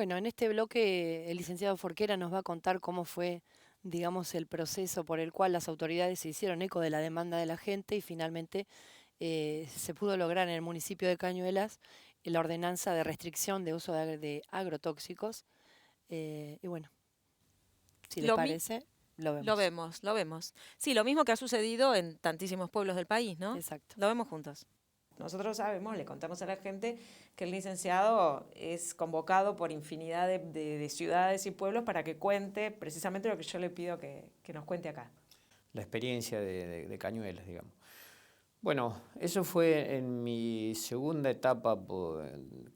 Bueno, en este bloque el licenciado Forquera nos va a contar cómo fue, digamos, el proceso por el cual las autoridades se hicieron eco de la demanda de la gente y finalmente se pudo lograr en el municipio de Cañuelas la ordenanza de restricción de uso de agrotóxicos. Y bueno, si les Lo, mi- parece, lo lo vemos. vemos, lo vemos. Sí, lo mismo que ha sucedido en tantísimos pueblos del país, ¿no? Exacto. Lo vemos juntos. Nosotros sabemos, le contamos a la gente que el licenciado es convocado por infinidad de ciudades y pueblos para que cuente precisamente lo que yo le pido que nos cuente acá. La experiencia de Cañuelas, digamos. Bueno, eso fue en mi segunda etapa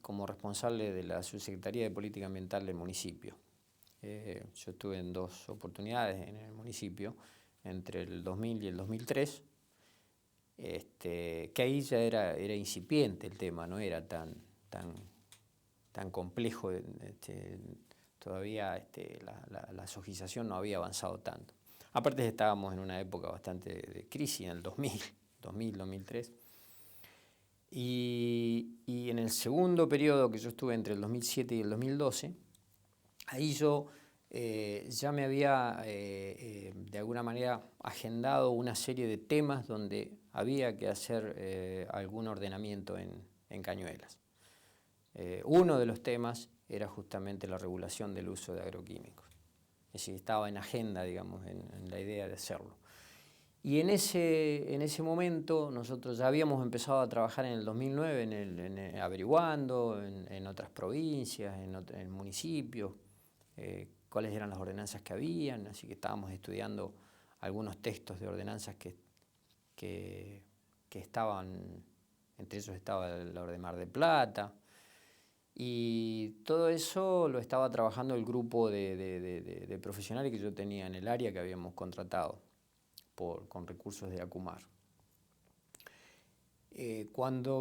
como responsable de la Subsecretaría de Política Ambiental del municipio. Yo estuve en dos oportunidades en el municipio, entre el 2000 y el 2003, que ahí ya era incipiente el tema, no era tan complejo, todavía la sojización no había avanzado tanto. Aparte estábamos en una época bastante de crisis, en el 2003. Y en el segundo periodo que yo estuve entre el 2007 y el 2012, ahí yo ya me había de alguna manera agendado una serie de temas donde había que hacer algún ordenamiento en Cañuelas. Uno de los temas era justamente la regulación del uso de agroquímicos. Es decir, estaba en agenda, digamos, en la idea de hacerlo. Y en ese momento nosotros ya habíamos empezado a trabajar en el 2009, averiguando en otras provincias, en municipios, cuáles eran las ordenanzas que habían, así que estábamos estudiando algunos textos de ordenanzas que estaban, entre ellos estaba la de Mar del Plata, y todo eso lo estaba trabajando el grupo de profesionales que yo tenía en el área que habíamos contratado con recursos de Acumar.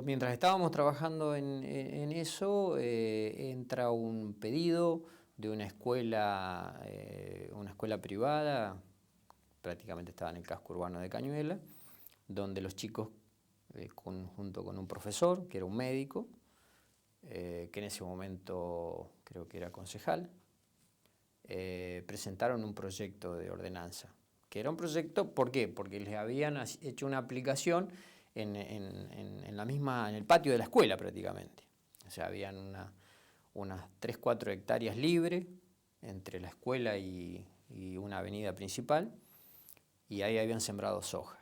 Mientras estábamos trabajando en eso, entra un pedido de una escuela privada, prácticamente estaba en el casco urbano de Cañuelas, donde los chicos, junto con un profesor, que era un médico, que en ese momento creo que era concejal, presentaron un proyecto de ordenanza, que era un proyecto, ¿por qué? Porque les habían hecho una aplicación en el patio de la escuela prácticamente. O sea, habían unas 3-4 hectáreas libres entre la escuela y una avenida principal, y ahí habían sembrado soja.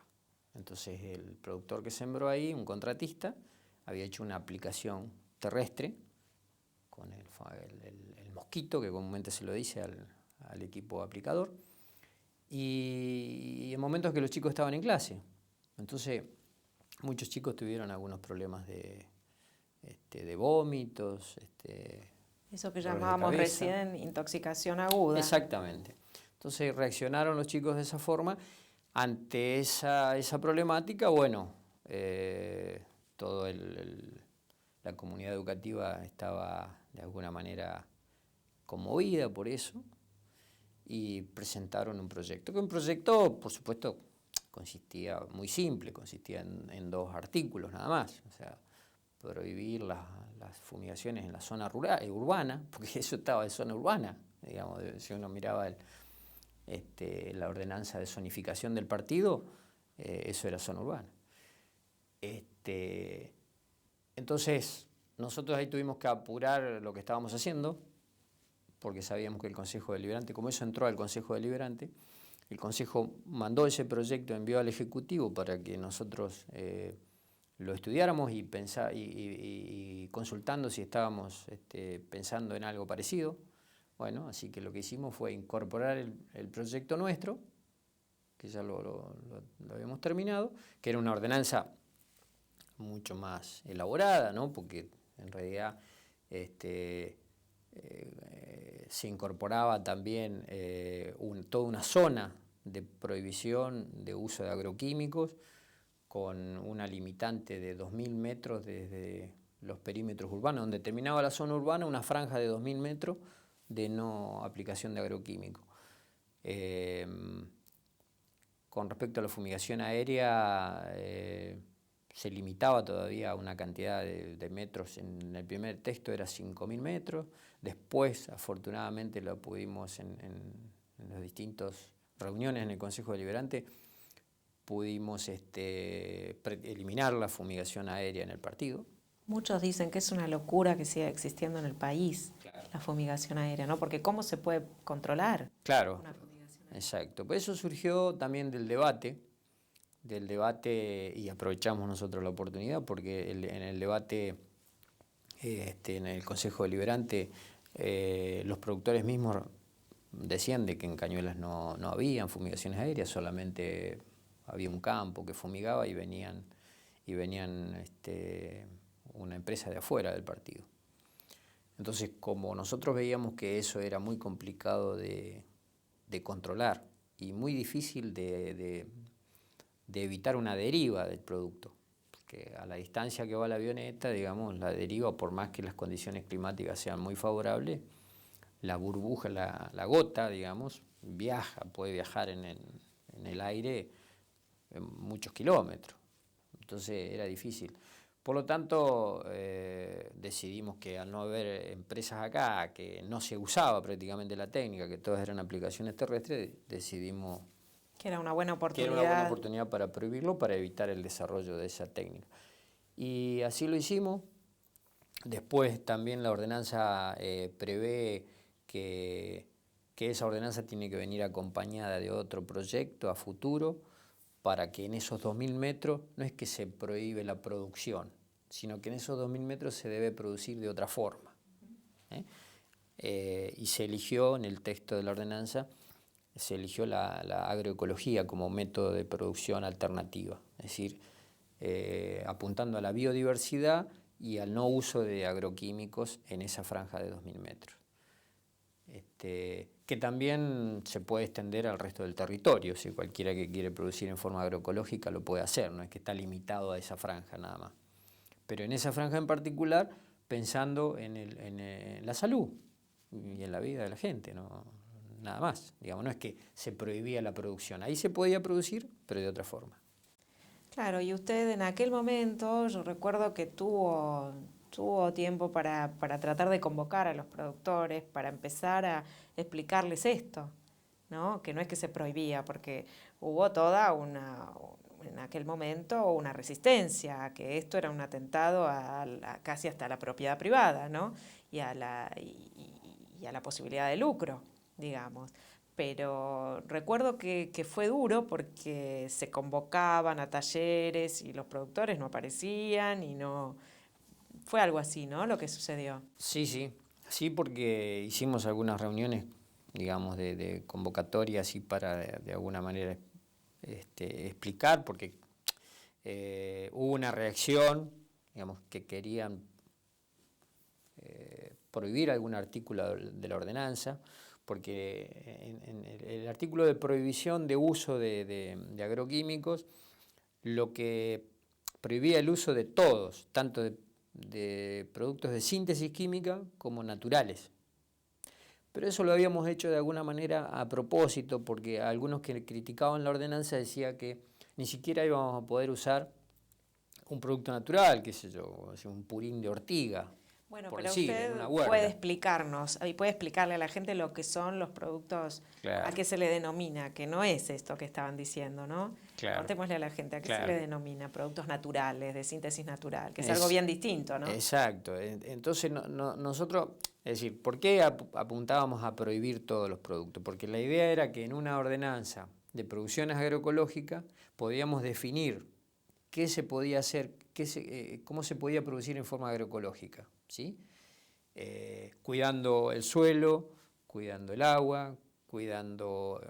Entonces el productor que sembró ahí, un contratista, había hecho una aplicación terrestre con el mosquito, que comúnmente se lo dice al equipo aplicador, y en momentos que los chicos estaban en clase. Entonces muchos chicos tuvieron algunos problemas de vómitos, Eso que dolores de llamábamos cabeza. recién intoxicación aguda. Exactamente. Entonces reaccionaron los chicos de esa forma. Ante esa problemática, bueno, toda la comunidad educativa estaba de alguna manera conmovida por eso y presentaron un proyecto, que un proyecto, por supuesto, consistía muy simple, consistía en 2 artículos nada más, o sea, prohibir las fumigaciones en la zona rural, urbana, porque eso estaba en zona urbana, digamos, si uno miraba la ordenanza de zonificación del partido, eso era zona urbana. Entonces, nosotros ahí tuvimos que apurar lo que estábamos haciendo, porque sabíamos que el Consejo Deliberante, como eso entró al Consejo Deliberante, el Consejo mandó ese proyecto, envió al Ejecutivo para que nosotros lo estudiáramos y consultando si estábamos pensando en algo parecido. Bueno, así que lo que hicimos fue incorporar el proyecto nuestro, que ya lo habíamos terminado, que era una ordenanza mucho más elaborada, ¿no? Porque en realidad se incorporaba también toda una zona de prohibición de uso de agroquímicos con una limitante de 2.000 metros desde los perímetros urbanos, donde terminaba la zona urbana, una franja de 2.000 metros de no aplicación de agroquímicos. Con respecto a la fumigación aérea, se limitaba todavía a una cantidad de metros. En el primer texto era 5.000 metros. Después, afortunadamente, lo pudimos en las distintas reuniones en el Consejo Deliberante, pudimos eliminar la fumigación aérea en el partido. Muchos dicen que es una locura que siga existiendo en el país, claro, la fumigación aérea, ¿no? Porque ¿cómo se puede controlar? Claro, una fumigación aérea? Exacto. Pues eso surgió también del debate, y aprovechamos nosotros la oportunidad porque en el debate, en el Consejo Deliberante, los productores mismos decían de que en Cañuelas no habían fumigaciones aéreas, solamente había un campo que fumigaba y venían una empresa de afuera del partido. Entonces, como nosotros veíamos que eso era muy complicado de controlar y muy difícil de evitar una deriva del producto, porque a la distancia que va la avioneta, digamos, la deriva, por más que las condiciones climáticas sean muy favorables, la burbuja, la gota, digamos, puede viajar en el aire muchos kilómetros. Entonces era difícil. Por lo tanto, decidimos que al no haber empresas acá, que no se usaba prácticamente la técnica, que todas eran aplicaciones terrestres, decidimos que era una buena oportunidad. Que era una buena oportunidad para prohibirlo, para evitar el desarrollo de esa técnica. Y así lo hicimos. Después también la ordenanza prevé que esa ordenanza tiene que venir acompañada de otro proyecto a futuro, para que en esos 2.000 metros no es que se prohíbe la producción, sino que en esos 2.000 metros se debe producir de otra forma. Y se eligió en el texto de la ordenanza, se eligió la agroecología como método de producción alternativa, es decir, apuntando a la biodiversidad y al no uso de agroquímicos en esa franja de 2.000 metros. Que también se puede extender al resto del territorio, si cualquiera que quiere producir en forma agroecológica lo puede hacer, no es que está limitado a esa franja nada más. Pero en esa franja en particular, pensando en la salud y en la vida de la gente, no, nada más. Digamos, no es que se prohibía la producción, ahí se podía producir, pero de otra forma. Claro, y usted en aquel momento, yo recuerdo que tuvo tiempo para tratar de convocar a los productores, para empezar a explicarles esto, ¿no? Que no es que se prohibía, porque hubo en aquel momento una resistencia a que esto era un atentado casi hasta la propiedad privada, ¿no? Y a la posibilidad de lucro, digamos. Pero recuerdo que fue duro porque se convocaban a talleres y los productores no aparecían y no... Fue algo así, ¿no? Lo que sucedió. Sí, porque hicimos algunas reuniones, digamos, de convocatoria así para de alguna manera explicar, porque hubo una reacción, digamos, que querían prohibir algún artículo de la ordenanza, porque en el artículo de prohibición de uso de agroquímicos, lo que prohibía el uso de todos, tanto de productos de síntesis química como naturales. Pero eso lo habíamos hecho de alguna manera a propósito, porque algunos que criticaban la ordenanza decían que ni siquiera íbamos a poder usar un producto natural, qué sé yo, un purín de ortiga. Bueno, pero usted puede explicarnos y puede explicarle a la gente lo que son los productos, claro, a qué se le denomina, que no es esto que estaban diciendo, ¿no? Claro. Contémosle a la gente a qué se le denomina, productos naturales, de síntesis natural, que es algo bien distinto, ¿no? Exacto. Entonces nosotros, es decir, ¿por qué apuntábamos a prohibir todos los productos? Porque la idea era que en una ordenanza de producciones agroecológicas podíamos definir qué se podía hacer, cómo se podía producir en forma agroecológica, ¿sí? Cuidando el suelo, cuidando el agua, cuidando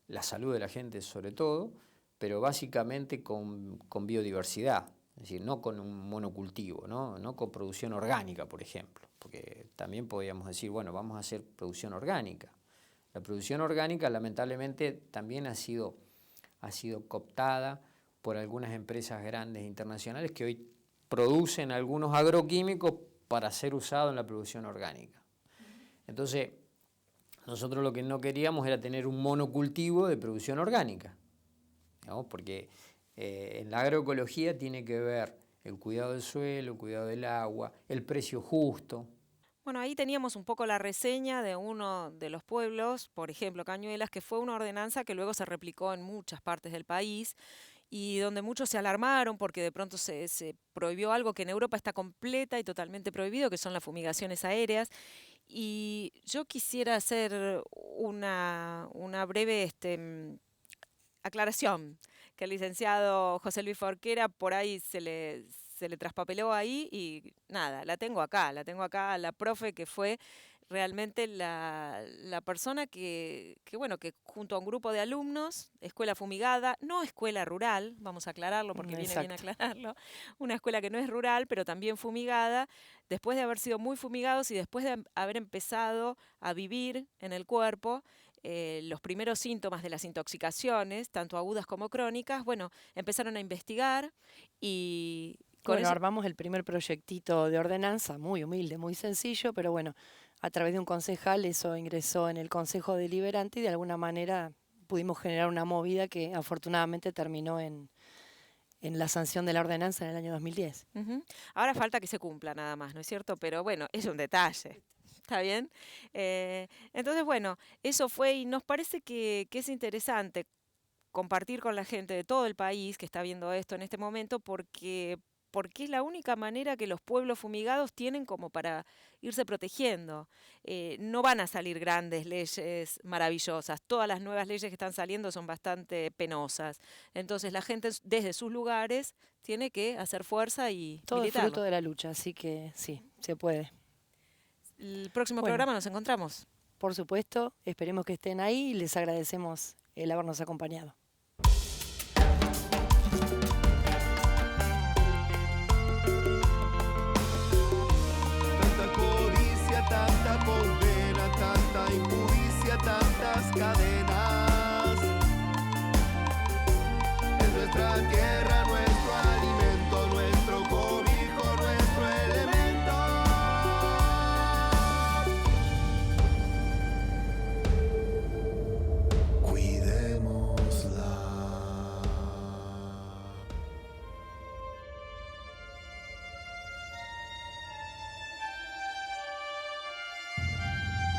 la salud de la gente sobre todo, pero básicamente con biodiversidad, es decir, no con un monocultivo, no con producción orgánica, por ejemplo, porque también podríamos decir, bueno, vamos a hacer producción orgánica. La producción orgánica lamentablemente también ha sido cooptada por algunas empresas grandes internacionales que hoy producen algunos agroquímicos para ser usados en la producción orgánica. Entonces, nosotros lo que no queríamos era tener un monocultivo de producción orgánica, ¿no? Porque En la agroecología tiene que ver el cuidado del suelo, el cuidado del agua, el precio justo. Bueno, ahí teníamos un poco la reseña de uno de los pueblos, por ejemplo, Cañuelas, que fue una ordenanza que luego se replicó en muchas partes del país y donde muchos se alarmaron porque de pronto se prohibió algo que en Europa está completa y totalmente prohibido, que son las fumigaciones aéreas. Y yo quisiera hacer una breve aclaración, que el licenciado José Luis Forquera por ahí se le traspapeló ahí y nada, la tengo acá, la profe que fue realmente la persona que junto a un grupo de alumnos, escuela fumigada, no escuela rural, vamos a aclararlo porque viene bien aclararlo, una escuela que no es rural, pero también fumigada, después de haber sido muy fumigados y después de haber empezado a vivir en el cuerpo, los primeros síntomas de las intoxicaciones, tanto agudas como crónicas, bueno, empezaron a investigar y con eso armamos el primer proyectito de ordenanza, muy humilde, muy sencillo, pero bueno, a través de un concejal eso ingresó en el Consejo Deliberante y de alguna manera pudimos generar una movida que afortunadamente terminó en la sanción de la ordenanza en el año 2010. Ahora falta que se cumpla nada más, ¿no es cierto? Pero bueno, es un detalle. ¿Está bien? Entonces, bueno, eso fue y nos parece que es interesante compartir con la gente de todo el país que está viendo esto en este momento porque es la única manera que los pueblos fumigados tienen como para irse protegiendo. No van a salir grandes leyes maravillosas. Todas las nuevas leyes que están saliendo son bastante penosas. Entonces la gente desde sus lugares tiene que hacer fuerza y todo militarlo. Es fruto de la lucha, así que sí, se puede. El próximo programa nos encontramos. Por supuesto, esperemos que estén ahí y les agradecemos el habernos acompañado. Tanta codicia, tanta condena, tanta injusticia, tantas cadenas.